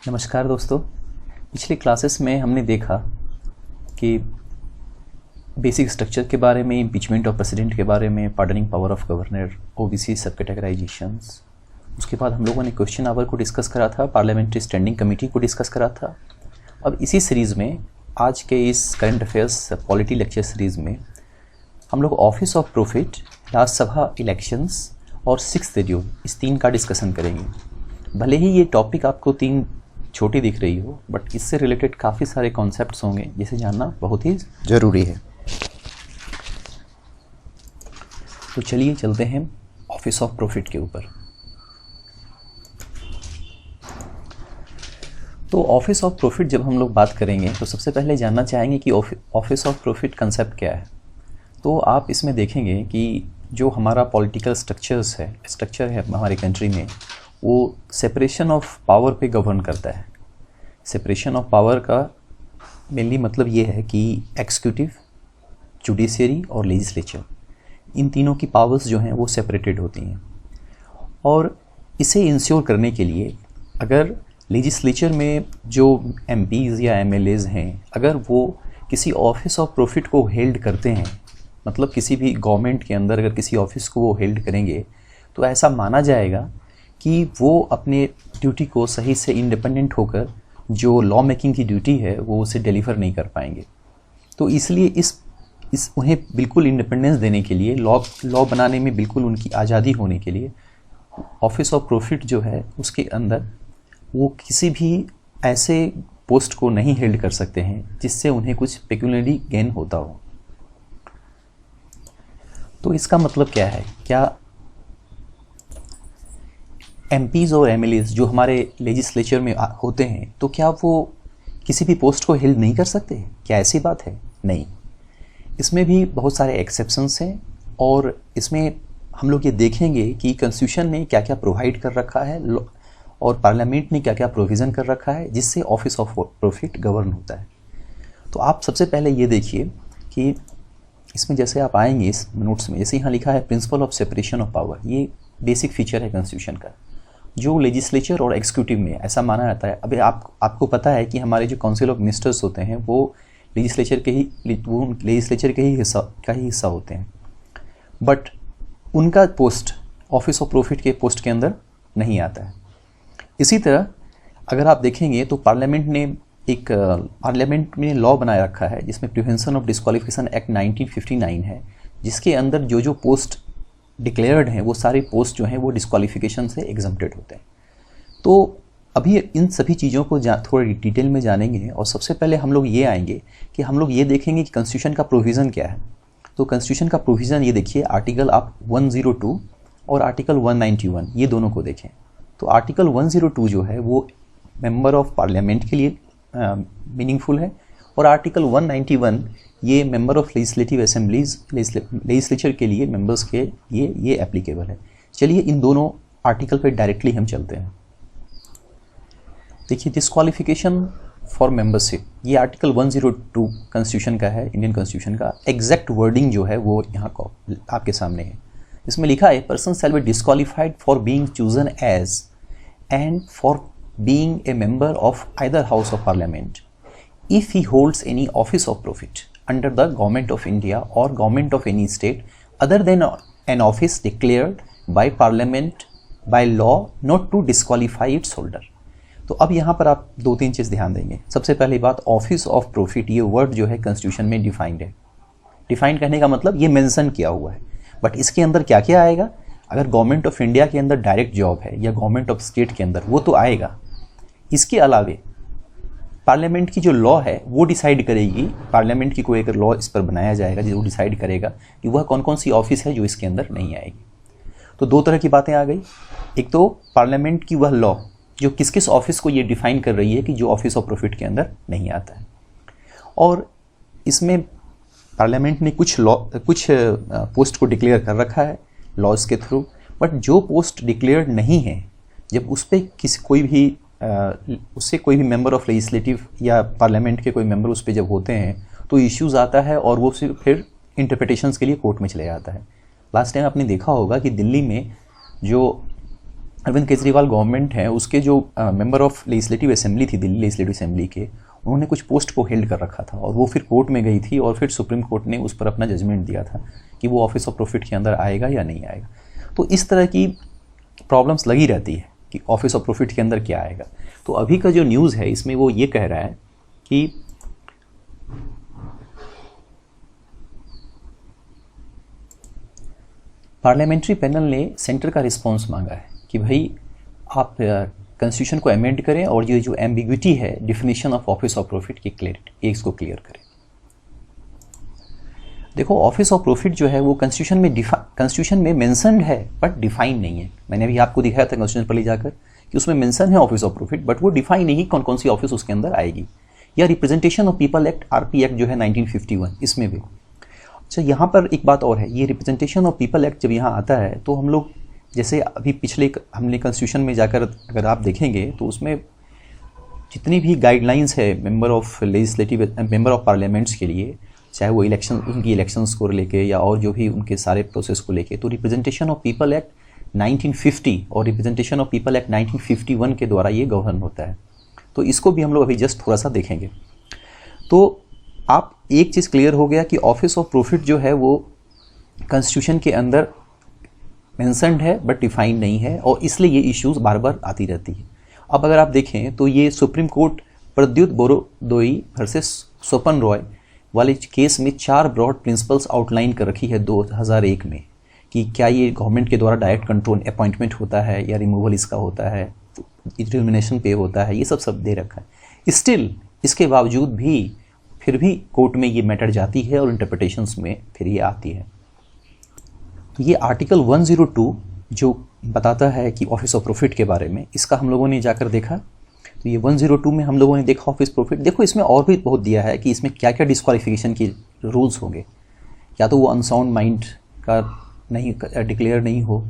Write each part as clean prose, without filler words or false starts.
नमस्कार दोस्तों। पिछले क्लासेस में हमने देखा कि बेसिक स्ट्रक्चर के बारे में, इम्पीचमेंट ऑफ प्रेसिडेंट के बारे में, pardoning power of governor, OBC सब कैटेगराइजेशंस। उसके बाद हम लोगों ने क्वेश्चन आवर को डिस्कस करा था, पार्लियामेंट्री स्टैंडिंग कमेटी को डिस्कस करा था। अब इसी सीरीज़ में, आज के इस current affairs polity lecture series में हम लोग office of profit, Rajya Sabha elections और 6th शेड्यूल, इस तीन का डिस्कशन करेंगे। भले ही ये टॉपिक आपको तीन छोटी दिख रही हो, बट इससे रिलेटेड काफ़ी सारे कॉन्सेप्ट्स होंगे जिसे जानना बहुत ही ज़रूरी है। तो चलिए चलते हैं ऑफिस ऑफ प्रॉफिट के ऊपर। तो ऑफिस ऑफ प्रॉफिट जब हम लोग बात करेंगे तो सबसे पहले जानना चाहेंगे कि ऑफिस ऑफ प्रॉफिट कंसेप्ट क्या है। तो आप इसमें देखेंगे कि जो हमारा पॉलिटिकल स्ट्रक्चर है हमारे कंट्री में, वो सेपरेशन ऑफ पावर पे गवर्न करता है। सेपरेशन ऑफ पावर का मेनली मतलब ये है कि एग्जीक्यूटिव, जुडिशरी और लेजिस्लेचर, इन तीनों की पावर्स जो हैं वो सेपरेटेड होती हैं। और इसे इंश्योर करने के लिए अगर लेजिस्लेचर में जो एमपीज़ या एमएलएज हैं, अगर वो किसी ऑफिस ऑफ प्रॉफिट को हेल्ड करते हैं, मतलब किसी भी गवर्नमेंट के अंदर अगर किसी ऑफिस को वो हेल्ड करेंगे, तो ऐसा माना जाएगा कि वो अपने ड्यूटी को सही से इंडिपेंडेंट होकर जो लॉ मेकिंग की ड्यूटी है वो उसे डिलीवर नहीं कर पाएंगे। तो इसलिए इस उन्हें बिल्कुल इंडिपेंडेंस देने के लिए, लॉ बनाने में बिल्कुल उनकी आज़ादी होने के लिए, ऑफिस ऑफ प्रॉफिट जो है उसके अंदर वो किसी भी ऐसे पोस्ट को नहीं हेल्ड कर सकते हैं जिससे उन्हें कुछ पेक्यूलियरी गेन होता हो। तो इसका मतलब क्या है? क्या एमपीज़ और एमएलएज जो हमारे लेजिस्लेचर में होते हैं, तो क्या वो किसी भी पोस्ट को हेल्ड नहीं कर सकते? क्या ऐसी बात है? नहीं, इसमें भी बहुत सारे एक्सेप्शंस हैं। और इसमें हम लोग ये देखेंगे कि कॉन्स्टिट्यूशन ने क्या क्या प्रोवाइड कर रखा है और पार्लियामेंट ने क्या क्या प्रोविज़न कर रखा है जिससे ऑफिस ऑफ प्रॉफिट गवर्न होता है। तो आप सबसे पहले ये देखिए कि इसमें जैसे आप आएंगे इस नोट्स में, जैसे यहाँ लिखा है principle of separation of power, ये बेसिक फीचर है कॉन्स्टिट्यूशन का, जो लेजिस्लेचर और एग्जीक्यूटिव में ऐसा माना जाता है। अभी आपको पता है कि हमारे जो काउंसिल ऑफ मिनिस्टर्स होते हैं वो लेजिस्लेचर के ही हिस्सा होते हैं, बट उनका पोस्ट ऑफिस ऑफ प्रॉफिट के पोस्ट के अंदर नहीं आता है। इसी तरह अगर आप देखेंगे तो पार्लियामेंट में लॉ बनाया रखा है जिसमें प्रिवेंशन ऑफ डिस्क्वालिफिकेशन एक्ट 1959 है, जिसके अंदर जो पोस्ट डिक्लेयर्ड हैं वो सारे पोस्ट जो हैं वो डिस्क्वालिफिकेशन से एग्जम्प्टेड होते हैं। तो अभी इन सभी चीज़ों को थोड़ी डिटेल में जानेंगे। और सबसे पहले हम लोग ये आएंगे कि हम लोग ये देखेंगे कि कॉन्स्टिट्यूशन का प्रोविज़न क्या है। तो कॉन्स्टिट्यूशन का प्रोविज़न ये देखिए, आर्टिकल आप 102 और आर्टिकल 191 ये दोनों को देखें। तो आर्टिकल 102 जो है वो मेंबर ऑफ पार्लियामेंट के लिए मीनिंगफुल है, और आर्टिकल 191 ये member of legislative assemblies, legislature के लिए मेंबर्स के ये एप्लीकेबल है। चलिए इन दोनों आर्टिकल पे डायरेक्टली हम चलते हैं। देखिए, डिस्क्वालिफिकेशन फॉर मेंबरशिप, ये आर्टिकल 102 कॉन्स्टिट्यूशन का है, इंडियन कॉन्स्टिट्यूशन का। एग्जैक्ट वर्डिंग जो है वो यहाँ को आपके सामने है। इसमें लिखा है, person shall be disqualified for being chosen as and for being a member of either house of Parliament if he holds any office of profit under the government of India or government of any state other than an office declared by parliament by law not to disqualify its holder। तो अब यहाँ पर आप दो तीन चीज़ ध्यान देंगे। सबसे पहली बात, ऑफिस ऑफ प्रॉफिट ये वर्ड जो है कॉन्स्टिट्यूशन में डिफाइंड है। डिफाइंड करने का मतलब ये मेंशन किया हुआ है, बट इसके अंदर क्या क्या आएगा? अगर गवर्नमेंट ऑफ इंडिया के अंदर डायरेक्ट जॉब है या गवर्नमेंट ऑफ स्टेट के अंदर, वो तो आएगा। इसके अलावे पार्लियामेंट की जो लॉ है वो डिसाइड करेगी, पार्लियामेंट की कोई अगर लॉ इस पर बनाया जाएगा जो डिसाइड करेगा कि वह कौन कौन सी ऑफिस है जो इसके अंदर नहीं आएगी। तो दो तरह की बातें आ गई। एक तो पार्लियामेंट की वह लॉ जो किस किस ऑफिस को ये डिफाइन कर रही है कि जो ऑफिस ऑफ प्रॉफिट के अंदर नहीं आता है, और इसमें पार्लियामेंट ने कुछ पोस्ट को डिक्लेयर कर रखा है लॉज के थ्रू, बट जो पोस्ट डिक्लेयर्ड नहीं है, जब उस पर उससे कोई भी मेंबर ऑफ लेजिस्लेटिव या पार्लियामेंट के कोई मेंबर उस पर जब होते हैं तो इश्यूज आता है और वो फिर इंटरप्रिटेशंस के लिए कोर्ट में चले जाता है। लास्ट टाइम आपने देखा होगा कि दिल्ली में जो अरविंद केजरीवाल गवर्नमेंट है उसके जो मेंबर ऑफ लेजिस्लेटिव असेंबली थी, दिल्ली लेजिस्लेटिव असेंबली के, उन्होंने कुछ पोस्ट को हेल्ड कर रखा था और वो फिर कोर्ट में गई थी और फिर सुप्रीम कोर्ट ने उस पर अपना जजमेंट दिया था कि वो ऑफिस ऑफ प्रॉफिट के अंदर आएगा या नहीं आएगा। तो इस तरह की प्रॉब्लम्स लगी रहती है कि ऑफिस ऑफ प्रॉफिट के अंदर क्या आएगा। तो अभी का जो न्यूज़ है इसमें वो ये कह रहा है कि पार्लियामेंट्री पैनल ने सेंटर का रिस्पांस मांगा है कि भाई आप कॉन्स्टिट्यूशन को अमेंड करें और ये जो एम्बिग्विटी है definition of office of profit की क्लियरिटी इसको क्लियर करें। देखो ऑफिस ऑफ प्रॉफिट जो है वो कॉन्स्टिट्यूशन में मेंशन्ड है बट डिफाइन नहीं है। मैंने अभी आपको दिखाया था कॉन्स्टिट्यूशन पर ले जाकर कि उसमें मेंशन है ऑफिस ऑफ प्रॉफिट बट वो डिफाइन नहीं कौन कौन सी ऑफिस उसके अंदर आएगी। या representation of people act RP act जो है 1951 इसमें भी। अच्छा यहाँ पर एक बात और है, ये रिप्रेजेंटेशन ऑफ पीपल एक्ट जब यहाँ आता है तो हम लोग जैसे अभी पिछले हमने कॉन्स्टिट्यूशन में जाकर अगर आप देखेंगे तो उसमें जितनी भी गाइडलाइंस है मेंबर ऑफ पार्लियामेंट्स के लिए, चाहे वो उनकी इलेक्शंस को लेके या और जो भी उनके सारे प्रोसेस को लेके, तो रिप्रेजेंटेशन ऑफ पीपल एक्ट 1950 और रिप्रेजेंटेशन ऑफ पीपल एक्ट 1951 के द्वारा ये गवर्न होता है। तो इसको भी हम लोग अभी जस्ट थोड़ा सा देखेंगे। तो आप एक चीज़ क्लियर हो गया कि ऑफिस ऑफ प्रॉफिट जो है वो कॉन्स्टिट्यूशन के अंदर मेंशन्ड है बट डिफाइंड नहीं है और इसलिए ये इश्यूज बार बार आती रहती है। अब अगर आप देखें तो ये सुप्रीम कोर्ट प्रद्युत बोरोदोई वर्सेस स्वपन रॉय वाले केस में 4 ब्रॉड प्रिंसिपल्स आउटलाइन कर रखी है 2001 में कि क्या ये गवर्नमेंट के द्वारा डायरेक्ट कंट्रोल अपॉइंटमेंट होता है या रिमूवल इसका होता है, रिम्यूनरेशन पे होता है, ये सब दे रखा है। स्टिल इसके बावजूद भी फिर भी कोर्ट में ये मैटर जाती है और इंटरप्रिटेशंस में फिर ये आती है। तो ये आर्टिकल 102 जो बताता है कि ऑफिस ऑफ प्रॉफिट के बारे में, इसका हम लोगों ने जाकर देखा। तो ये 102 में हम लोगों ने देखा ऑफिस प्रॉफिट। देखो इसमें और भी बहुत दिया है कि इसमें क्या क्या डिस्क्वालिफिकेशन के रूल्स होंगे। या तो वो अनसाउंड माइंड का नहीं डिक्लेयर नहीं हो,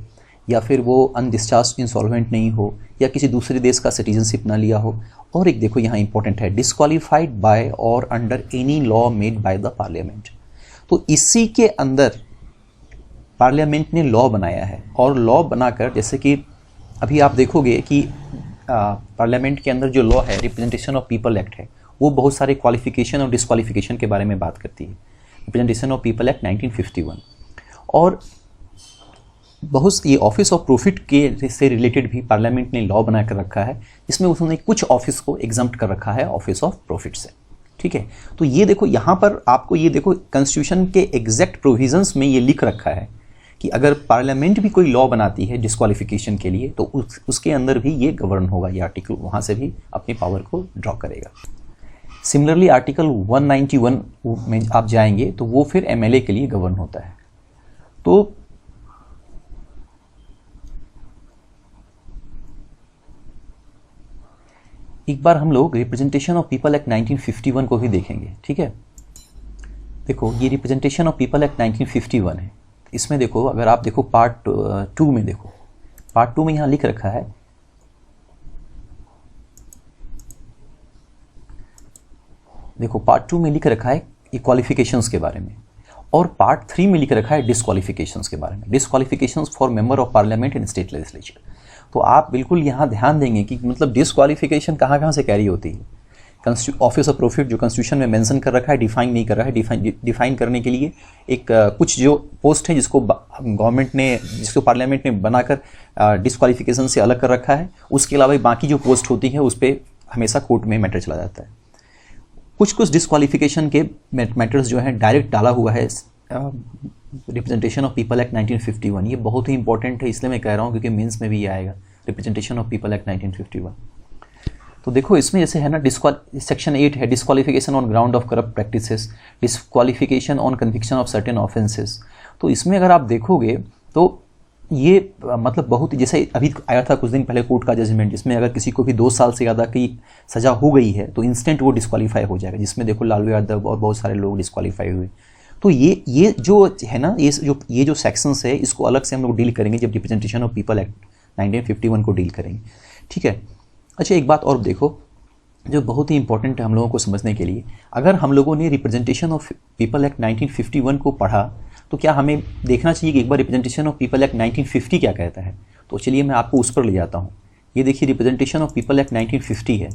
या फिर वो अनडिस्चार्ज इंसॉल्वेंट नहीं हो, या किसी दूसरे देश का सिटीजनशिप ना लिया हो। और एक देखो यहाँ इंपॉर्टेंट है, डिस्क्वालिफाइड बाय और under any law made by the parliament. तो इसी के अंदर पार्लियामेंट ने लॉ बनाया है और लॉ बनाकर, जैसे कि अभी आप देखोगे कि पार्लियामेंट के अंदर जो लॉ है रिप्रेजेंटेशन ऑफ पीपल एक्ट है, वो बहुत सारे क्वालिफिकेशन और डिस्क्वालिफिकेशन के बारे में बात करती है। रिप्रेजेंटेशन ऑफ पीपल एक्ट 1951 और बहुत ये ऑफिस ऑफ प्रॉफिट के से रिलेटेड भी पार्लियामेंट ने लॉ बना कर रखा है। इसमें उसने कुछ ऑफिस को एग्जम्प्ट कर रखा है ऑफिस ऑफ प्रॉफिट से। ठीक है, तो ये देखो यहाँ पर आपको ये देखो कॉन्स्टिट्यूशन के एग्जैक्ट प्रोविजंस में ये लिख रखा है कि अगर पार्लियामेंट भी कोई लॉ बनाती है डिस्क्वालिफिकेशन के लिए तो उसके अंदर भी ये गवर्न होगा, ये आर्टिकल वहाँ से भी अपनी पावर को ड्रॉ करेगा। सिमिलरली आर्टिकल 191 में आप जाएंगे तो वो फिर एमएलए के लिए गवर्न होता है। तो एक बार हम लोग रिप्रेजेंटेशन ऑफ पीपल एक्ट 1951 को भी देखेंगे। ठीक है, देखो ये रिप्रेजेंटेशन ऑफ पीपल एक्ट 1951 है। इसमें देखो अगर आप देखो पार्ट 2 में, देखो पार्ट 2 में यहाँ लिख रखा है, देखो पार्ट 2 में लिख रखा है ये क्वालिफिकेशंस के बारे में, और पार्ट 3 में लिख रखा है डिस्क्वालिफिकेशंस के बारे में, disqualifications for member of parliament and state legislature. तो आप बिल्कुल यहाँ ध्यान देंगे कि मतलब डिस्क्वालिफिकेशन कहाँ कहाँ से कैरी होती है। ऑफिस ऑफ प्रॉफिट जो कॉन्स्टिट्यूशन में मेंशन कर रखा है डिफाइन नहीं कर रहा है। डिफाइन करने के लिए एक कुछ जो पोस्ट है जिसको गवर्नमेंट ने, जिसको पार्लियामेंट ने बनाकर डिस्क्वालिफिकेशन से अलग कर रखा है, उसके अलावा बाकी जो पोस्ट होती है उस पर हमेशा कोर्ट में मैटर चला जाता है। कुछ डिस्क्वालिफिकेशन के मैटर्स जो है डायरेक्ट डाला हुआ है रिप्रेजेंटेशन ऑफ पीपल एक्ट 1951। ये बहुत ही इंपॉर्टेंट है, इसलिए मैं कह रहा हूँ क्योंकि मेंस में भी ये आएगा, रिप्रेजेंटेशन ऑफ पीपल एक्ट 1951। तो देखो इसमें जैसे है ना, सेक्शन 8 है disqualification on ground of corrupt practices, disqualification on conviction of certain offences. तो इसमें अगर आप देखोगे तो ये मतलब बहुत ही, जैसे अभी आया था कुछ दिन पहले कोर्ट का जजमेंट, जिसमें अगर किसी को भी 2 साल से ज़्यादा की सज़ा हो गई है तो इंस्टेंट वो डिस्क्वालीफाई हो जाएगा, जिसमें देखो लालू यादव और बहुत सारे लोग डिस्क्वालीफाई हुए। तो ये जो है ना, ये जो सेक्शंस है इसको अलग से हम लोग डील करेंगे जब रिप्रेजेंटेशन ऑफ पीपल एक्ट 1951 को डील करेंगे। ठीक है, अच्छा एक बात और देखो जो बहुत ही इंपॉर्टेंट है हम लोगों को समझने के लिए, अगर हम लोगों ने रिप्रेजेंटेशन ऑफ पीपल एक्ट 1951 को पढ़ा तो क्या हमें देखना चाहिए कि एक बार रिप्रेजेंटेशन ऑफ पीपल एक्ट 1950 क्या कहता है। तो चलिए मैं आपको उस पर ले जाता हूँ। ये देखिए रिप्रेजेंटेशन ऑफ पीपल एक्ट 1950 है।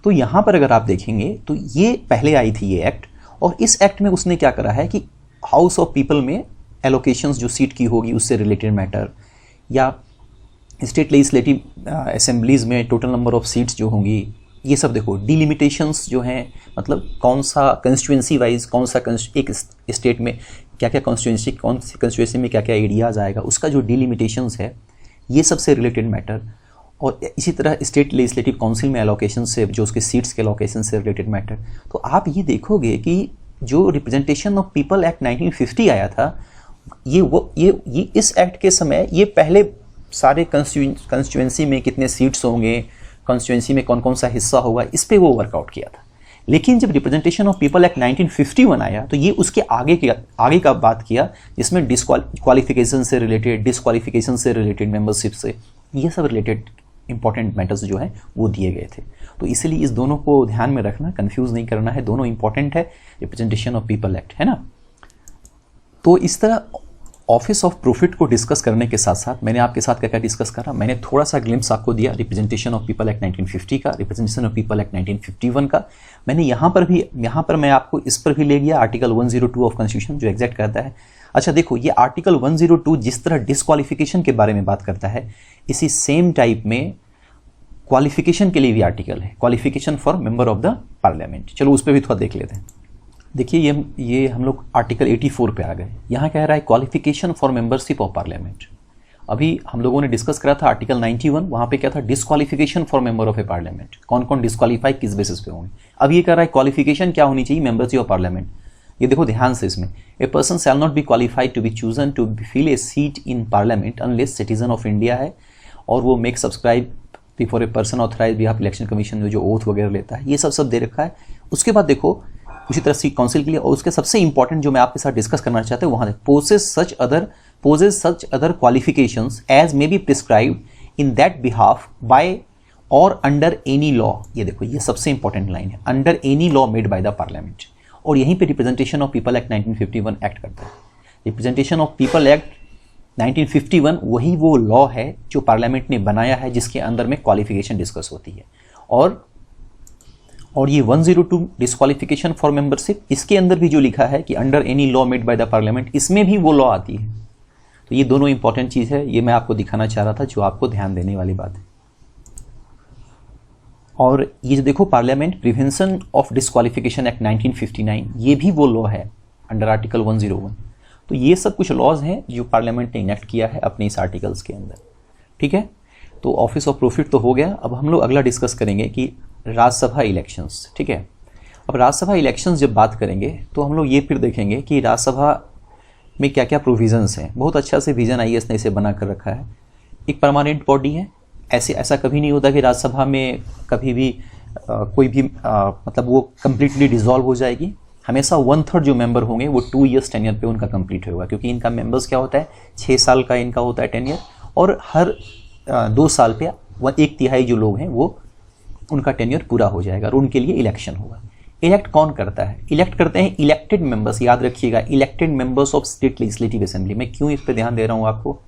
तो यहाँ पर अगर आप देखेंगे तो ये पहले आई थी ये एक्ट, और इस एक्ट में उसने क्या करा है कि हाउस ऑफ पीपल में एलोकेशंस जो सीट की होगी उससे रिलेटेड मैटर, या स्टेट लेजिस्लेटिव असेंबलीज में टोटल नंबर ऑफ सीट्स जो होंगी, ये सब देखो डिलिमिटेशंस जो हैं, मतलब कौन सा कंस्टिट्यूएंसी वाइज कौन सा एक स्टेट में क्या क्या कंस्टिट्यूएंसी, कौन सी कंस्टिट्यूएंसी में क्या क्या एरियाज आएगा, उसका जो डिलिमिटेशंस है ये सबसे रिलेटेड मैटर। और इसी तरह स्टेट लेजिस्लेटिव काउंसिल में एलोकेशन से जो उसके सीट्स के एलोकेशन से रिलेटेड मैटर। तो आप ये देखोगे कि जो रिप्रेजेंटेशन ऑफ पीपल एक्ट 1950 आया था, ये इस एक्ट के समय ये पहले सारे कंस्टिट्यूएंसी में कितने सीट्स होंगे, कंस्टिट्यूएंसी में कौन कौन सा हिस्सा होगा, इस पे वो वर्कआउट किया था। लेकिन जब रिप्रेजेंटेशन ऑफ पीपल एक्ट 1951 आया तो ये उसके आगे का बात किया, जिसमें क्वालिफिकेशन से रिलेटेड, डिसक्वालिफिकेशन से रिलेटेड, मेंबरशिप से, ये सब रिलेटेड इंपॉर्टेंट मैटर्स जो हैं वो दिए गए थे। तो इसलिए इस दोनों को ध्यान में रखना, कंफ्यूज नहीं करना है, दोनों इंपॉर्टेंट है। रिप्रेजेंटेशन ऑफ पीपल एक्ट, है ना। तो इस तरह ऑफिस ऑफ प्रॉफिट को डिस्कस करने के साथ साथ मैंने आपके साथ क्या क्या डिस्कस करा, मैंने थोड़ा सा ग्लिम्स आपको दिया रिप्रेजेंटेशन ऑफ पीपल एक्ट 1950 का, रिप्रेजेंटेशन ऑफ पीपल एक्ट 1951 का। मैंने यहाँ पर मैं आपको इस पर भी ले गया आर्टिकल 102 ऑफ कॉन्स्टिट्यूशन जो एग्जैक्ट करता है। अच्छा देखो, ये आर्टिकल 102 जिस तरह डिसक्वालिफिकेशन के बारे में बात करता है, इसी सेम टाइप में क्वालिफिकेशन के लिए भी आर्टिकल है, qualification for member of the parliament. चलो उस पर भी थोड़ा देख लेते हैं। देखिए ये हम लोग आर्टिकल 84 पे आ गए। यहाँ कह रहा है qualification for membership of parliament. अभी हम लोगों ने डिस्कस करा था आर्टिकल 91, वहाँ पे क्या था, disqualification for member of A parliament, कौन कौन डिसक्वालीफाई किस बेसिस पे होंगे। अब ये कह रहा है क्वालिफिकेशन क्या होनी चाहिए, मेंबरशिप ऑफ पार्लियामेंट। ये देखो ध्यान से इसमें, a person shall not be qualified to be chosen to fill a seat in Parliament unless citizen of India है, और वो make subscribe before a person authorise behalf election commission में जो ओथ वगैरह लेता है, ये सब दे रखा है। उसके बाद देखो उसी तरह सीट काउंसिल के लिए, और उसके सबसे इंपॉर्टेंट जो मैं आपके साथ डिस्कस करना चाहता हूँ वहाँ possesses such other qualifications as may be prescribed in that behalf by और अंडर एनी लॉ। ये देखो ये सबसे इंपॉर्टेंट लाइन है, under any law made by the Parliament. और यहीं पे representation of people act 1951 act करता है। रिप्रेजेंटेशन ऑफ पीपल एक्ट 1951 वही वो लॉ है जो पार्लियामेंट ने बनाया है, जिसके अंदर में क्वालिफिकेशन डिस्कस होती है। और ये 102 डिसक्वालिफिकेशन फॉर मेंबरशिप, इसके अंदर भी जो लिखा है कि under any law made by the parliament, इसमें भी वो लॉ आती है। तो ये दोनों इंपॉर्टेंट चीज़ है, ये मैं आपको दिखाना चाह रहा था, जो आपको ध्यान देने वाली बात है। और ये जो देखो parliament prevention of disqualification act 1959, ये भी वो लॉ है अंडर आर्टिकल 101। तो ये सब कुछ लॉज हैं जो पार्लियामेंट ने इनेक्ट किया है अपने इस आर्टिकल्स के अंदर, ठीक है। तो ऑफिस ऑफ प्रॉफिट तो हो गया। अब हम लोग अगला डिस्कस करेंगे कि राज्यसभा इलेक्शंस, ठीक है। अब राज्यसभा इलेक्शंस जब बात करेंगे तो हम लोग ये फिर देखेंगे कि राज्यसभा में क्या क्या प्रोविजंस हैं। बहुत अच्छा से विजन IAS ने इसे बना कर रखा है। एक परमानेंट बॉडी है, ऐसा कभी नहीं होता कि राज्यसभा में कभी भी कोई भी मतलब वो कंप्लीटली डिसॉल्व हो जाएगी। हमेशा 1/3 जो मेंबर होंगे वो 2 ईयर्स टेन्योर पे उनका कंप्लीट होगा, क्योंकि इनका मेंबर्स क्या होता है 6 साल का इनका होता है टेन्योर, और हर 2 साल पे 1/3 जो लोग हैं वो उनका टेन्योर पूरा हो जाएगा, और उनके लिए इलेक्शन होगा। इलेक्ट कौन करता है, इलेक्ट करते हैं इलेक्टेड मेंबर्स। याद रखिएगा, elected members of state legislative assembly. मैं क्यों इस पर ध्यान दे रहा हूँ आपको,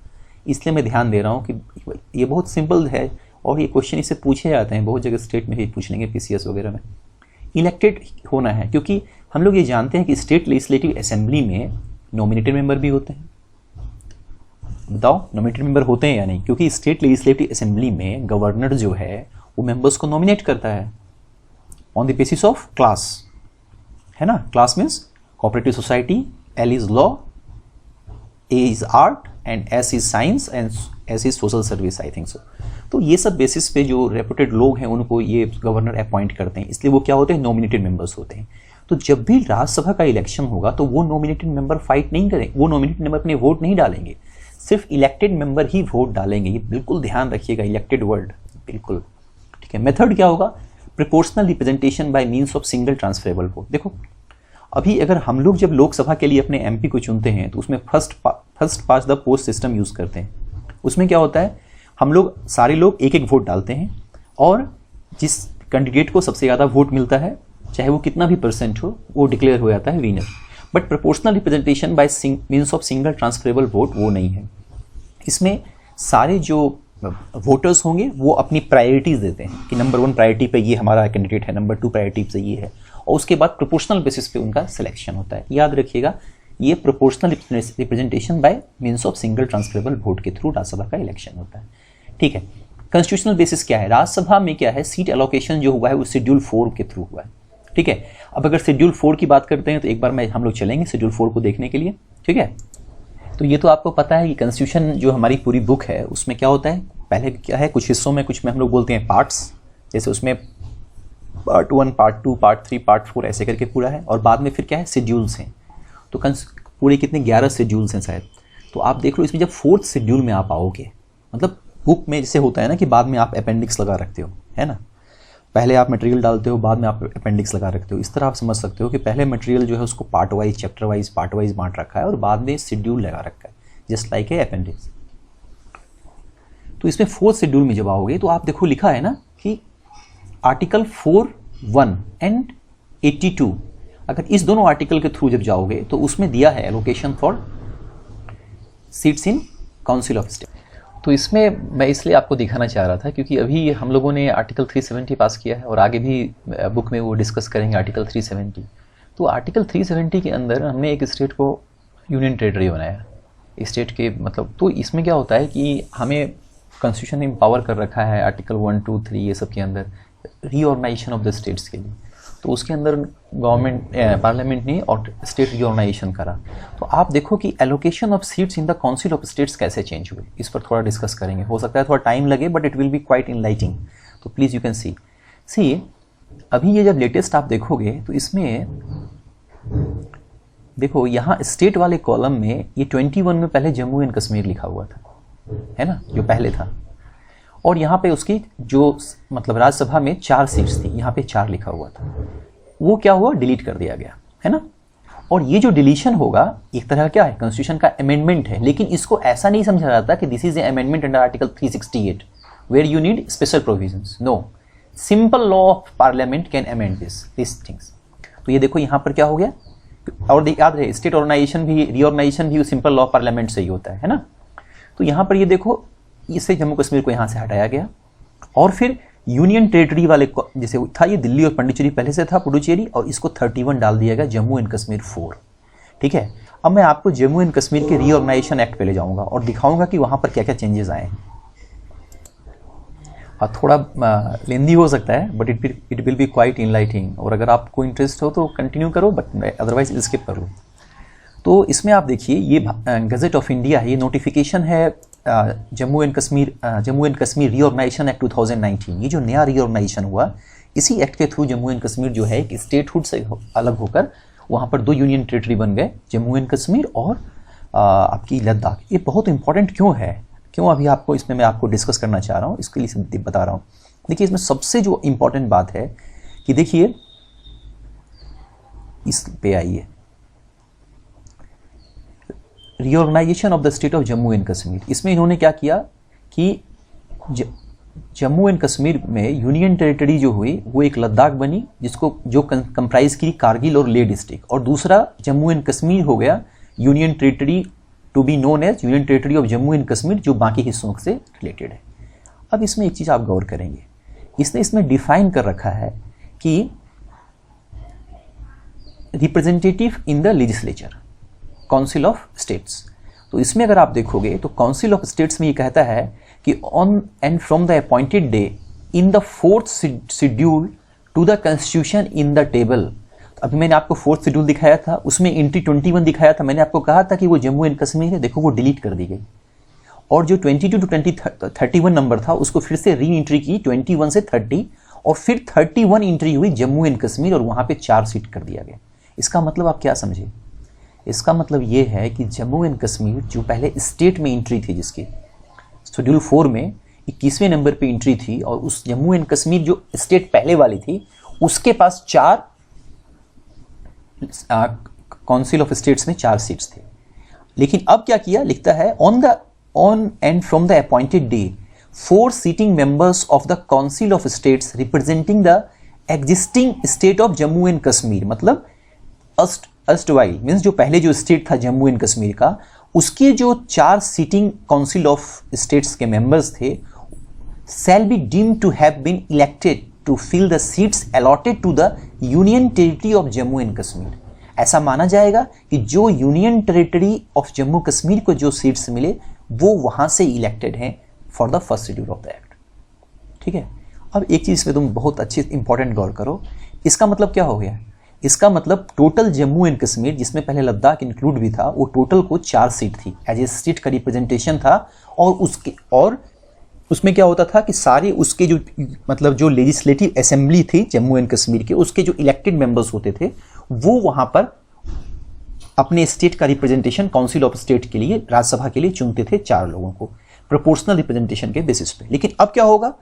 इसलिए मैं ध्यान दे रहा हूँ कि ये बहुत सिंपल है, और ये क्वेश्चन इससे पूछे जाते हैं बहुत जगह, स्टेट में भी पूछ लेंगे, PCS वगैरह में। इलेक्टेड होना है क्योंकि हम लोग ये जानते हैं कि स्टेट लेजिस्लेटिव असेंबली में नॉमिनेटेड मेंबर भी होते हैं। बताओ नॉमिनेटेड मेंबर होते हैं या नहीं, क्योंकि स्टेट लेजिस्लेटिव असेंबली में गवर्नर जो है वो मेंबर्स को नॉमिनेट करता है on the basis of class, है ना। Class means cooperative society, L is law, A is art and S is science and S is social service, I think so. तो ये सब बेसिस पे जो रेपुटेड लोग हैं उनको ये गवर्नर अपॉइंट करते हैं, इसलिए वो क्या होते हैं, नॉमिनेटेड मेंबर्स होते हैं। तो जब भी राज्यसभा का इलेक्शन होगा तो वो नॉमिनेटेड मेंबर फाइट नहीं करेंगे, वो नॉमिनेटेड मेंबर अपने वोट नहीं डालेंगे, सिर्फ इलेक्टेड मेंबर ही वोट डालेंगे। ये बिल्कुल ध्यान रखिएगा, इलेक्टेड वर्ड, बिल्कुल ठीक है। मेथड क्या होगा, proportional representation by means of single transferable vote. देखो अभी अगर हम लोग जब लोकसभा के लिए अपने MP को चुनते हैं तो उसमें first past the post system use करते हैं। उसमें क्या होता है, हम लोग सारे लोग एक एक वोट डालते हैं, और जिस कैंडिडेट को सबसे ज़्यादा वोट मिलता है, चाहे वो कितना भी % हो, वो डिक्लेयर हो जाता है winner. But proportional representation by means of single transferable vote वो नहीं है। इसमें सारे जो वोटर्स होंगे वो अपनी प्रायोरिटीज़ देते हैं कि नंबर 1 प्रायोरिटी पे ये हमारा कैंडिडेट है, नंबर 2 प्रायोरिटी पे ये है, और उसके बाद प्रोपोर्शनल बेसिस पे उनका सिलेक्शन होता है। याद रखिएगा, ये proportional representation bye means of single transferable vote के थ्रू राज्यसभा का इलेक्शन होता है। ठीक है, कॉन्स्टिट्यूशनल बेसिस क्या है? राज्यसभा में क्या है, सीट एलोकेशन जो हुआ है वो शेड्यूल 4 के थ्रू हुआ है। ठीक है, अब अगर शेड्यूल 4 की बात करते हैं तो एक बार हम लोग चलेंगे शेड्यूल 4 को देखने के लिए। ठीक है, तो ये तो आपको पता है कि कॉन्स्टिट्यूशन जो हमारी पूरी बुक है उसमें क्या होता है, पहले क्या है, कुछ हिस्सों में, कुछ में हम लोग बोलते हैं पार्ट्स, जैसे उसमें पार्ट 1, पार्ट 2, पार्ट 3, पार्ट 4 ऐसे करके पूरा है, और बाद में फिर क्या है, शेड्यूल्स हैं। तो पूरे कितने 11 शेड्यूल्स हैं शायद। तो आप देख लो, इसमें जब 4th शेड्यूल में आप आओगे, मतलब बुक में जैसे होता है ना कि बाद में आप अपेंडिक्स लगा रखते हो, है ना, पहले आप मटेरियल डालते हो, बाद में आप अपेंडिक्स लगा रखते हो। इस तरह आप समझ सकते हो कि पहले मटेरियल जो है उसको part wise, chapter wise, part wise बांट रखा है, और बाद में शेड्यूल लगा रखा है, जस्ट लाइक ए अपेंडिक्स। तो इसमें 4th शेड्यूल में जब आओगे तो आप देखो लिखा है ना कि आर्टिकल 4(1) एंड 82, अगर इस दोनों आर्टिकल के थ्रू जब जाओगे तो उसमें दिया है allocation for seats in council of state. तो इसमें मैं इसलिए आपको दिखाना चाह रहा था क्योंकि अभी हम लोगों ने आर्टिकल 370 पास किया है, और आगे भी बुक में वो डिस्कस करेंगे आर्टिकल 370। तो आर्टिकल 370 के अंदर हमने एक स्टेट को यूनियन टेरिटरी बनाया, स्टेट के मतलब। तो इसमें क्या होता है कि हमें कॉन्स्टिट्यूशन ने पावर कर रखा है आर्टिकल 1, 2, 3 ये सब के अंदर रीऑर्गेनाइजेशन ऑफ द स्टेट्स के लिए। तो उसके अंदर गवर्नमेंट पार्लियामेंट ने और स्टेट रीऑर्गेनाइजेशन करा। तो आप देखो कि allocation of seats in the council of states कैसे चेंज हुए, इस पर थोड़ा डिस्कस करेंगे। हो सकता है थोड़ा टाइम लगे, but it will be quite enlightening. तो प्लीज़ यू कैन सी अभी ये जब लेटेस्ट आप देखोगे तो इसमें देखो, यहाँ स्टेट वाले कॉलम में ये 21 में पहले जम्मू एंड कश्मीर लिखा हुआ था, है ना, जो पहले था, और यहाँ पे उसकी जो मतलब राज्यसभा में 4 सीट्स थी, यहाँ पे 4 लिखा हुआ था। वो क्या हुआ, डिलीट कर दिया गया, है ना। और ये जो डिलीशन होगा एक तरह क्या है, कॉन्स्टिट्यूशन का अमेंडमेंट है, लेकिन इसको ऐसा नहीं समझा जाता कि this is a amendment under article 368 where you need special provisions. No, simple law of Parliament can amend this things. तो ये देखो यहाँ पर क्या हो गया, और याद रहे स्टेट ऑर्गेनाइजेशन भी, रीऑर्गेनाइजेशन भी सिंपल लॉ पार्लियामेंट से ही होता है ना। तो यहाँ पर ये देखो, इससे जम्मू कश्मीर को यहाँ से हटाया गया, और फिर यूनियन टेरिटरी वाले को, जैसे था ये दिल्ली और पंडिचेरी पहले से था, पुडुचेरी, और इसको 31 डाल दिया गया, जम्मू एंड कश्मीर 4। ठीक है, अब मैं आपको जम्मू एंड कश्मीर के रीऑर्गेनाइजेशन एक्ट पे ले जाऊंगा और दिखाऊंगा कि वहाँ पर क्या क्या चेंजेस आए हैं। और थोड़ा लेंदी हो सकता है, but it will be quite enlightening, और अगर आपको इंटरेस्ट हो तो कंटिन्यू करो, बट अदरवाइज स्किप करो। तो इसमें आप देखिए, ये गजट ऑफ इंडिया है, ये नोटिफिकेशन है Jammu and Kashmir reorganisation act 2019। ये जो नया रीऑर्गेनाइजेशन हुआ, इसी एक्ट के थ्रू जम्मू एंड कश्मीर जो है एक स्टेटहुड से अलग होकर वहाँ पर 2 यूनियन टेरिटरी बन गए, जम्मू एंड कश्मीर और आपकी लद्दाख। ये बहुत इंपॉर्टेंट क्यों है, क्यों अभी आपको इसमें मैं आपको डिस्कस करना चाह रहा हूँ, इसके लिए बता रहा हूँ। देखिए, इसमें सबसे जो इम्पॉर्टेंट बात है कि देखिए, इस पे आइए, reorganisation of the state of Jammu and Kashmir. इसमें इन्होंने क्या किया कि जम्मू एंड कश्मीर में यूनियन टेरिटरी जो हुई वो एक लद्दाख बनी, जिसको जो कंप्राइज की कारगिल और लेह डिस्ट्रिक्ट, और दूसरा जम्मू एंड कश्मीर हो गया union territory to be known as union territory of Jammu and Kashmir, जो बाकी हिस्सों से रिलेटेड है। अब इसमें एक चीज़ आप गौर करेंगे, इसने इसमें डिफाइन कर रखा है कि representative in the legislature, council of states. तो इसमें अगर आप देखोगे तो काउंसिल ऑफ स्टेट्स में ये कहता है कि on and from the appointed day in the 4th schedule to the constitution in the table. अभी मैंने आपको 4th शेड्यूल दिखाया था, उसमें एंट्री 21 दिखाया था, मैंने आपको कहा था कि वो जम्मू एंड कश्मीर है, देखो वो डिलीट कर दी गई, और जो 22 to 31 नंबर था उसको फिर से री एंट्री की 21 से 30, और फिर 31 एंट्री हुई जम्मू एंड कश्मीर, और वहाँ पे 4 सीट कर दिया गया। इसका मतलब आप क्या समझे, इसका मतलब ये है कि जम्मू एंड कश्मीर जो पहले स्टेट में एंट्री थी, जिसकी शेड्यूल 4 में 21वें नंबर पे एंट्री थी, और उस जम्मू एंड कश्मीर जो स्टेट पहले वाली थी उसके पास 4 काउंसिल ऑफ स्टेट्स में 4 सीट्स थे। लेकिन अब क्या किया, लिखता है on and from the appointed day 4 sitting members of the council of states representing the existing state of Jammu and Kashmir. मतलब अस्ट वाइल मीन्स जो पहले जो स्टेट था जम्मू एंड कश्मीर का, उसके जो 4 सीटिंग काउंसिल ऑफ स्टेट्स के मेंबर्स थे shall be deemed to have been elected to fill the seats allotted to the Union Territory of Jammu and Kashmir। ऐसा माना जाएगा कि जो union territory of Jammu Kashmir को जो सीट्स मिले वो वहां से इलेक्टेड हैं for the first schedule of the act. ठीक है, अब एक चीज पे तुम बहुत अच्छे इंपॉर्टेंट गौर करो। इसका मतलब क्या हो गया? इसका मतलब टोटल जम्मू एंड कश्मीर, जिसमें पहले लद्दाख इंक्लूड भी था, वो टोटल को 4 सीट थी, एज ए स्टेट का रिप्रेजेंटेशन था। और उसमें क्या होता था कि सारे उसके जो मतलब जो लेजिस्लेटिव असेंबली थी जम्मू एंड कश्मीर के, उसके जो इलेक्टेड मेंबर्स होते थे वो वहां पर अपने स्टेट का रिप्रेजेंटेशन काउंसिल ऑफ स्टेट के लिए, राज्यसभा के लिए चुनते थे 4 लोगों को प्रोपोर्शनल रिप्रेजेंटेशन के बेसिस पे। लेकिन अब क्या होगा?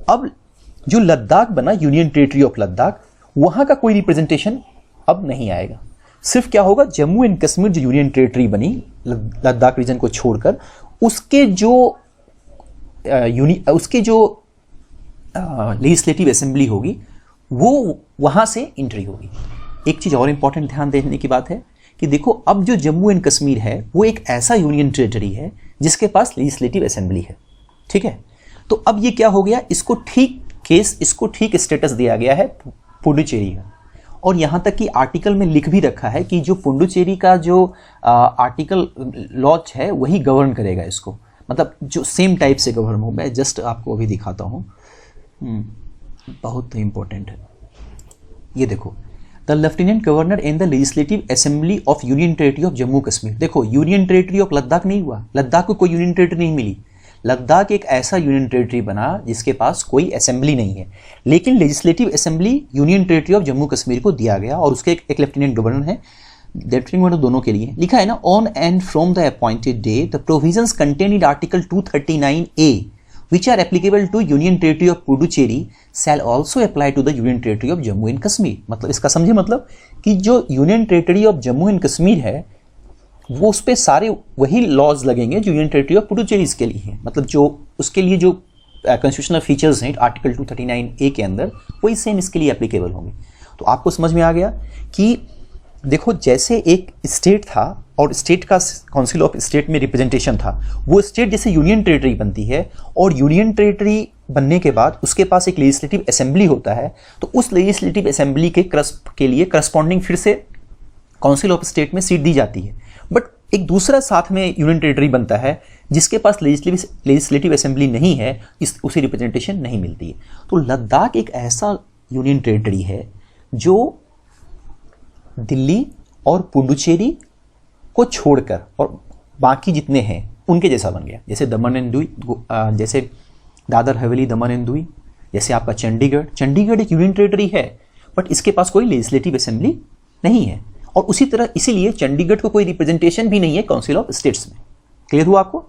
अब जो लद्दाख बना, यूनियन टेरिटरी ऑफ लद्दाख, वहां का कोई रिप्रेजेंटेशन अब नहीं आएगा। सिर्फ क्या होगा, जम्मू एंड कश्मीर जो यूनियन टेरिटरी बनी लद्दाख रीजन को छोड़कर, उसके जो लेजिस्लेटिव असेंबली होगी वो वहां से एंट्री होगी। एक चीज और इंपॉर्टेंट ध्यान देने की बात है कि देखो, अब जो जम्मू एंड कश्मीर है वो एक ऐसा यूनियन टेरिटरी है जिसके पास लेजिस्लेटिव असेंबली है। ठीक है, तो अब ये क्या हो गया, इसको ठीक स्टेटस दिया गया है पुडुचेरी का। और यहां तक कि आर्टिकल में लिख भी रखा है कि जो पुडुचेरी का जो आर्टिकल लॉज है वही गवर्न करेगा इसको, मतलब जो सेम टाइप से गवर्न हो। मैं जस्ट आपको अभी दिखाता हूं, बहुत इंपॉर्टेंट है। ये देखो, the lieutenant governor and the legislative assembly of union territory of Jammu Kashmir. देखो, यूनियन टेरिटरी ऑफ लद्दाख नहीं हुआ, लद्दाख को कोई यूनियन टेरिटरी नहीं मिली। लद्दाख एक ऐसा यूनियन टेरिटरी बना जिसके पास कोई असेंबली नहीं है, लेकिन legislative assembly union territory of Jammu Kashmir को दिया गया और उसके एक लेफ्टिनेंट गवर्नर है। लेफ्टिनेंट गवर्नर दोनों के लिए लिखा है ना, on and from the appointed day the provisions contained in article 239A which are applicable to Union Territory of Puducherry shall also apply to the Union Territory of Jammu and Kashmir। मतलब इसका समझे, मतलब कि जो union territory of Jammu and Kashmir है वो उस पर सारे वही लॉज लगेंगे जो यूनियन टेरिटरी ऑफ पुडुचेरी के लिए है। मतलब जो उसके लिए जो कॉन्स्टिट्यूशनल फीचर्स हैं आर्टिकल 239A के अंदर, वही सेम इसके लिए एप्लीकेबल होंगे। तो आपको समझ में आ गया कि देखो, जैसे एक स्टेट था और स्टेट का काउंसिल ऑफ स्टेट में रिप्रेजेंटेशन था, वो स्टेट जैसे यूनियन टेरिटरी बनती है और यूनियन टेरिटरी बनने के बाद उसके पास एक लेजिस्लेटिव असेंबली होता है, तो उस लेजिस्लेटिव असेंबली के लिए करस्पॉन्डिंग फिर से काउंसिल ऑफ स्टेट में सीट दी जाती है। बट एक दूसरा साथ में यूनियन टेरिटरी बनता है जिसके पास लेजिस्लेटिव असेंबली नहीं है, उसे रिप्रेजेंटेशन नहीं मिलती है। तो लद्दाख एक ऐसा यूनियन टेरिटरी है जो दिल्ली और पुडुचेरी को छोड़कर और बाकी जितने हैं उनके जैसा बन गया। जैसे दमन एंड दीव, जैसे दादर हवेली दमन एंड दीव, जैसे आपका चंडीगढ़ एक यूनियन टेरिटरी है बट इसके पास कोई लेजिस्लेटिव असेंबली नहीं है, और उसी तरह इसीलिए चंडीगढ़ को कोई रिप्रेजेंटेशन भी नहीं है काउंसिल ऑफ स्टेट्स में। क्लियर हुआ आपको?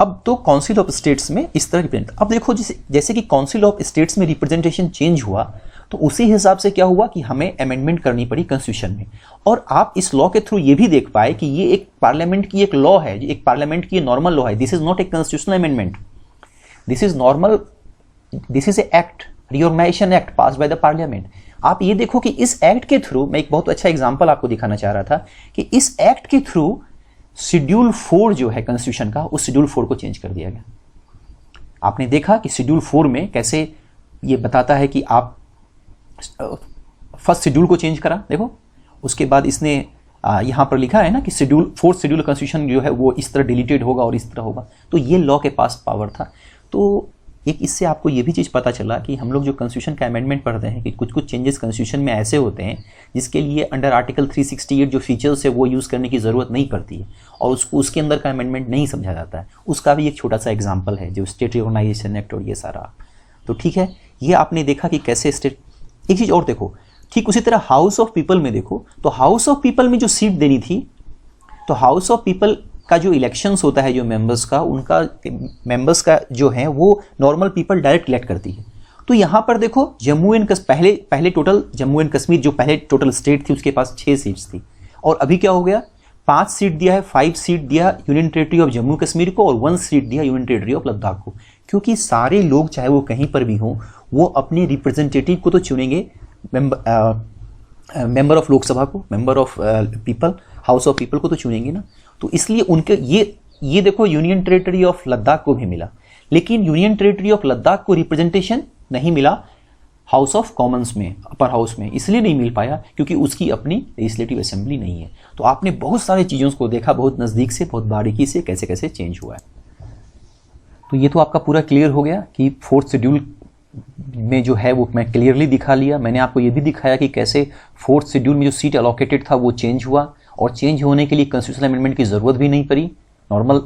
अब तो काउंसिल ऑफ स्टेट्स में इस तरह रिप्रेजेंट, अब देखो जैसे कि काउंसिल ऑफ स्टेट्स में रिप्रेजेंटेशन चेंज हुआ तो उसी हिसाब से क्या हुआ कि हमें अमेंडमेंट करनी पड़ी कॉन्स्टिट्यूशन में। और आप इस लॉ के थ्रू ये भी देख पाए कि ये एक पार्लियामेंट की एक लॉ है, एक पार्लियामेंट की नॉर्मल लॉ है। This is not a constitutional amendment, this is normal, this is a act, reorganisation act pass by the parliament. आप ये देखो कि इस एक्ट के थ्रू, मैं एक बहुत अच्छा एग्जांपल आपको दिखाना चाह रहा था कि इस एक्ट के थ्रू शेड्यूल 4 जो है कॉन्स्टिट्यूशन का, उस शेड्यूल 4 को चेंज कर दिया गया। आपने देखा कि शेड्यूल 4 में कैसे ये बताता है कि आप फर्स्ट शेड्यूल को चेंज करा, देखो उसके बाद इसने यहां पर लिखा है ना कि फोर्थ शेड्यूल कॉन्स्टिट्यूशन जो है वो इस तरह डिलीटेड होगा और इस तरह होगा। तो ये लॉ के पास पावर था। तो एक इससे आपको ये भी चीज़ पता चला कि हम लोग जो कॉन्स्टिट्यूशन का अमेंडमेंट पढ़ते हैं कि कुछ कुछ चेंजेस कॉन्स्टिट्यूशन में ऐसे होते हैं जिसके लिए अंडर आर्टिकल 368 जो फीचर्स है वो यूज़ करने की ज़रूरत नहीं पड़ती है और उसके अंदर का अमेंडमेंट नहीं समझा जाता है। उसका भी एक छोटा सा एग्जाम्पल है जो स्टेट रिकॉग्नाइजेशन एक्ट और ये सारा। तो ठीक है, ये आपने देखा कि कैसे स्टेट। एक चीज़ और देखो, ठीक उसी तरह हाउस ऑफ पीपल में देखो, तो हाउस ऑफ पीपल में जो सीट देनी थी, तो हाउस ऑफ पीपल का जो इलेक्शंस होता है जो मेंबर्स का, उनका मेंबर्स का जो है वो नॉर्मल पीपल डायरेक्ट इलेक्ट करती है। तो यहाँ पर देखो जम्मू एंड पहले टोटल जम्मू एंड कश्मीर जो पहले टोटल स्टेट थी उसके पास 6 सीट्स थी और अभी क्या हो गया, 5 सीट दिया है, 5 सीट दिया union territory of Jammu Kashmir को और 1 सीट दिया यूनियन टेरिटरी ऑफ लद्दाख को। क्योंकि सारे लोग चाहे वो कहीं पर भी हों वो अपने रिप्रेजेंटेटिव को तो चुनेंगे, मेंबर ऑफ लोकसभा को, member of people, house of people को तो चुनेंगे ना। तो इसलिए उनके ये देखो यूनियन टेरिटरी ऑफ लद्दाख को भी मिला, लेकिन यूनियन टेरिटरी ऑफ लद्दाख को रिप्रेजेंटेशन नहीं मिला हाउस ऑफ कॉमन्स में, अपर हाउस में। इसलिए नहीं मिल पाया क्योंकि उसकी अपनी लेजिस्लेटिव असेंबली नहीं है। तो आपने बहुत सारी चीज़ों को देखा बहुत नज़दीक से, बहुत बारीकी से, कैसे कैसे चेंज हुआ है। तो ये तो आपका पूरा क्लियर हो गया कि 4th शेड्यूल में जो है वो मैं क्लियरली दिखा लिया। मैंने आपको ये भी दिखाया कि कैसे 4th शेड्यूल में जो सीट अलॉकेटेड था वो चेंज हुआ, और चेंज होने के लिए कॉन्स्टिट्यूशनल अमेंडमेंट की ज़रूरत भी नहीं पड़ी, नॉर्मल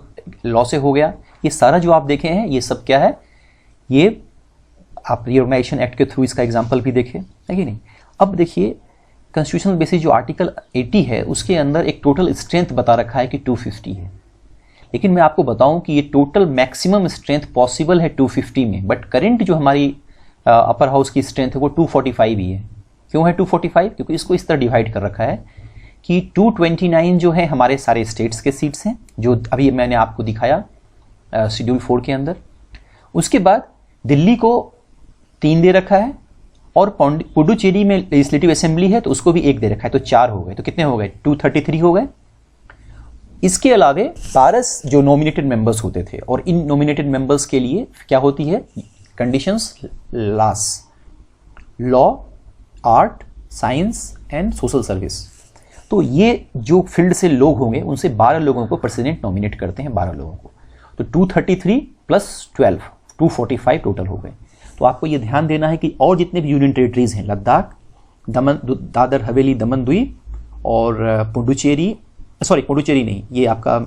लॉ से हो गया। ये सारा जो आप देखे हैं ये सब क्या है, ये आप रीऑर्गेनाइजेशन एक्ट के थ्रू इसका एग्जाम्पल भी देखे है कि नहीं। अब देखिए कॉन्स्टिट्यूशनल बेसिस जो आर्टिकल 80 है उसके अंदर एक टोटल स्ट्रेंथ बता रखा है कि 250 है, लेकिन मैं आपको बताऊं कि ये टोटल मैक्सिमम स्ट्रेंथ पॉसिबल है 250 में, बट करंट जो हमारी अपर हाउस की स्ट्रेंथ है वो 245 ही है। क्यों है 245? क्योंकि इसको इस तरह डिवाइड कर रखा है कि 229 जो है हमारे सारे स्टेट्स के सीट्स हैं, जो अभी मैंने आपको दिखाया शेड्यूल 4 के अंदर। उसके बाद दिल्ली को 3 दे रखा है, और पुडुचेरी में लेजिस्लेटिव असेंबली है तो उसको भी 1 दे रखा है, तो 4 हो गए। तो कितने हो गए? 233 हो गए। इसके अलावे 12 जो नॉमिनेटेड मेंबर्स होते थे, और इन नॉमिनेटेड मेंबर्स के लिए क्या होती है conditions, law, art, science and social service. तो ये जो फील्ड से लोग होंगे उनसे 12 लोगों को प्रेसिडेंट नॉमिनेट करते हैं, 12 लोगों को। तो 233 प्लस 12 245 टोटल हो गए। तो आपको ये ध्यान देना है कि और जितने भी यूनियन टेरिटरीज हैं, लद्दाख, दादर हवेली, दमन द्वीप और पुडुचेरी नहीं, ये आपका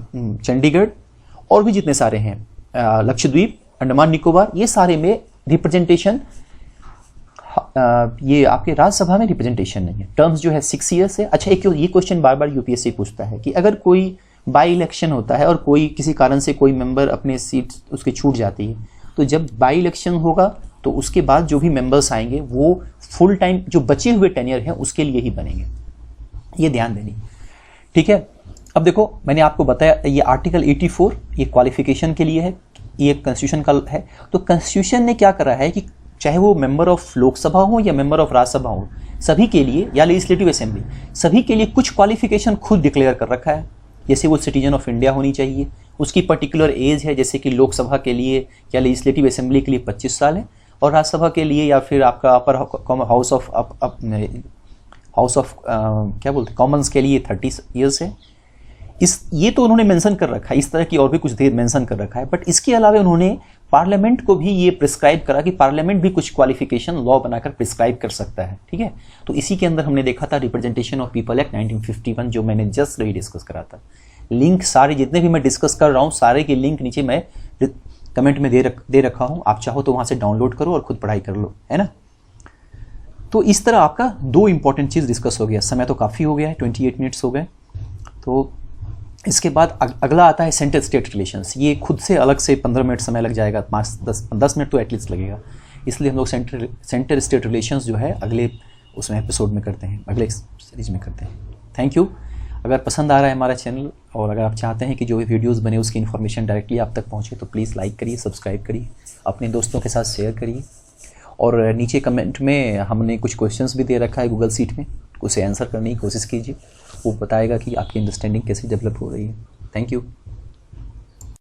चंडीगढ़, और भी जितने सारे हैं, लक्षद्वीप, अंडमान निकोबार, ये सारे में रिप्रेजेंटेशन, ये आपके राज्यसभा में रिप्रेजेंटेशन नहीं है। टर्म्स जो है 6 ईयर्स है। अच्छा, एक ये क्वेश्चन बार बार यूपीएससी पूछता है कि अगर कोई बाई इलेक्शन होता है और कोई किसी कारण से कोई मेंबर अपने सीट उसकी छूट जाती है, तो जब बाई इलेक्शन होगा तो उसके बाद जो भी मेंबर्स आएंगे वो फुल टाइम जो बचे हुए टेन्योर हैं उसके लिए ही बनेंगे। ये ध्यान देनी, ठीक है। अब देखो मैंने आपको बताया ये आर्टिकल 84 ये क्वालिफिकेशन के लिए है, ये कॉन्स्टिट्यूशन का है। तो कॉन्स्टिट्यूशन ने क्या करा है कि चाहे वो मेंबर ऑफ लोकसभा हो या मेंबर ऑफ राज्यसभा हो, सभी के लिए, या लेजिस्लेटिव असेंबली, सभी के लिए कुछ क्वालिफिकेशन खुद डिक्लेयर कर रखा है। जैसे वो सिटीजन ऑफ इंडिया होनी चाहिए, उसकी पर्टिकुलर एज है, जैसे कि लोकसभा के लिए या लेजिस्लेटिव असेंबली के लिए 25 साल है, और राज्यसभा के लिए या फिर आपका अपर हाउस ऑफ क्या बोलते हैं कॉमन्स के लिए 30 ईयर्स है। ये तो उन्होंने मेंशन कर रखा है, इस तरह की और भी कुछ देर मेंशन कर रखा है। बट इसके अलावा उन्होंने पार्लियामेंट को भी ये प्रिस्क्राइब करा कि पार्लियामेंट भी कुछ क्वालिफिकेशन लॉ बनाकर प्रिस्क्राइब कर सकता है, ठीक है। तो इसी के अंदर हमने देखा था रिप्रेजेंटेशन ऑफ पीपल एक्ट 1951, जो मैंने जस्ट अभी डिस्कस करा था। लिंक सारे जितने भी मैं डिस्कस कर रहा हूँ सारे के लिंक नीचे मैं कमेंट में दे रखा हूँ, आप चाहो तो वहाँ से डाउनलोड करो और खुद पढ़ाई कर लो, है ना। तो इस तरह आपका 2 इंपॉर्टेंट चीज़ डिस्कस हो गया। समय तो काफ़ी हो गया है, 28 मिनट्स हो गए। तो इसके बाद अगला आता है सेंटर स्टेट रिलेशंस। ये खुद से अलग से 15 मिनट समय लग जाएगा, 10 मिनट तो एटलीस्ट लगेगा। इसलिए हम लोग सेंटर स्टेट रिलेशंस जो है अगले उसमें एपिसोड में करते हैं, अगले सीरीज में करते हैं। Thank you. अगर पसंद आ रहा है हमारा चैनल और अगर आप चाहते हैं कि जो भी वीडियोस बने उसकी इन्फॉर्मेशन डायरेक्टली आप तक पहुंचे, तो प्लीज़ लाइक करिए, सब्सक्राइब करिए, अपने दोस्तों के साथ शेयर करिए, और नीचे कमेंट में हमने कुछ क्वेश्चंस भी दे रखा है गूगल शीट में, उसे आंसर करने की कोशिश कीजिए। वो बताएगा कि आपकी अंडरस्टैंडिंग कैसे डेवलप हो रही है। Thank you.